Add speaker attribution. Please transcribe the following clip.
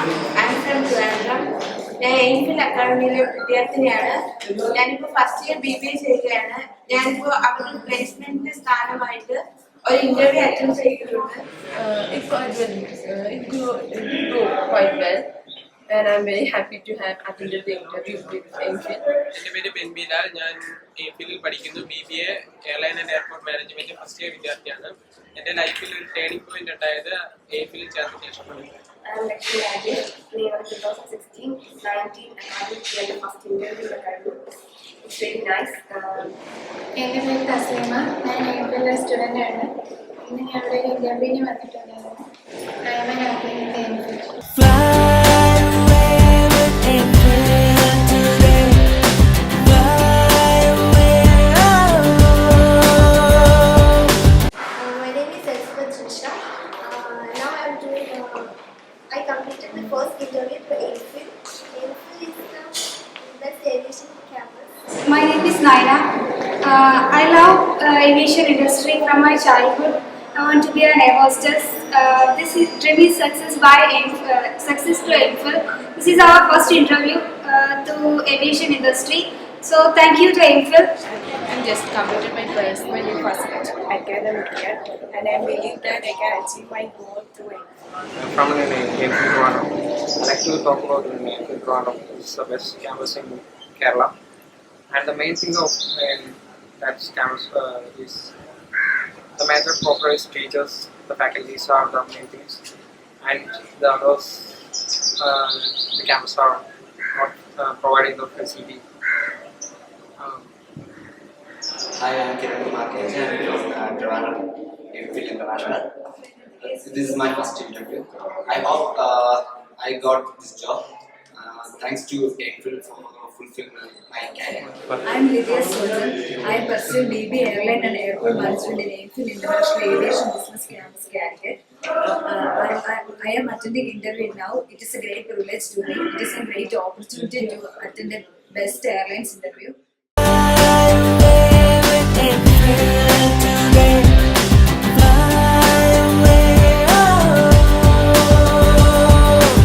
Speaker 1: I'm from Trivandrum. ഞാൻ എയിംഫിൽ അക്കാഡമിയിലെ വിദ്യാർത്ഥിനിയാണ്. ഞാനിപ്പോൾ ഫസ്റ്റ് ഇയർ BBA ചെയ്യുകയാണ്. ഞാനിപ്പോൾ അവിടെ പ്ലേസ്മെന്റ് സ്ഥാനമായിട്ട് ഒരു ഇന്റർവ്യൂ അറ്റൻഡ് ചെയ്തിട്ടുണ്ട്.
Speaker 2: It go quite well, and I'm very happy to have attended the interview with എയിംഫിൽ.
Speaker 3: എൻ്റെ പേര് ബെൻബിലാൽ. ഞാൻ എയിംഫിലിൽ പഠിക്കുന്നു. BBA airline and airport management first year വിദ്യാർത്ഥിയാണ്. എൻ്റെ ലൈഫിൽ ഒരു ടേണിംഗ് പോയിന്റ് ഉണ്ടായത് എയിംഫിലിൽ ചേർന്ന ശേഷമാണ്.
Speaker 4: I'm Lakshmi Rajesh. Name of 2016, 19 academic year, the first interview academic. It's very nice.
Speaker 5: എൻ്റെ പേര് തസ്ലീമ. ഞാൻ എയിംഫിലിലെ സ്റ്റുഡൻ്റ് ആണ്. ഇന്ന് ഞാൻ ഇവിടെ ഇന്റർവ്യൂവിന് വന്നിട്ടുണ്ടായിരുന്നു. I am an applicant to എയിംഫിൽ.
Speaker 4: My name is Elspeth Trisha. Now I'm doing. I completed the first interview for AIMFIL. AIMFIL is the best aviation campus.
Speaker 5: My name is Naina. I love aviation industry from my childhood. I want to be an air hostess. This is dream is success to AIMFIL. This is our first interview to aviation industry. So thank you to AIMFIL.
Speaker 2: I just completed my placement in first academic year, and I believe that I can achieve my goal through it.
Speaker 6: From AIMFIL Trivandrum. I'd like to talk about AIMFIL Trivandrum. It's the best campus in Kerala. And the main thing of that campus is the major corporate teachers, the faculties are the main things. And the others, the campus are not providing the facility.
Speaker 7: Hi, I'm Kiran Kumar KJ. I'm from Trivandrum, AIMFIL International. This is my first interview. I hope I got this job. Thanks to AIMFIL for fulfilling my career.
Speaker 2: I'm Lydia Sojan. I pursued BBA Airline and Airport Management in AIMFIL International Aviation Business Campus, Calicut. I am attending interview now. It is a great privilege to me. It is a great opportunity to attend the best airlines interview.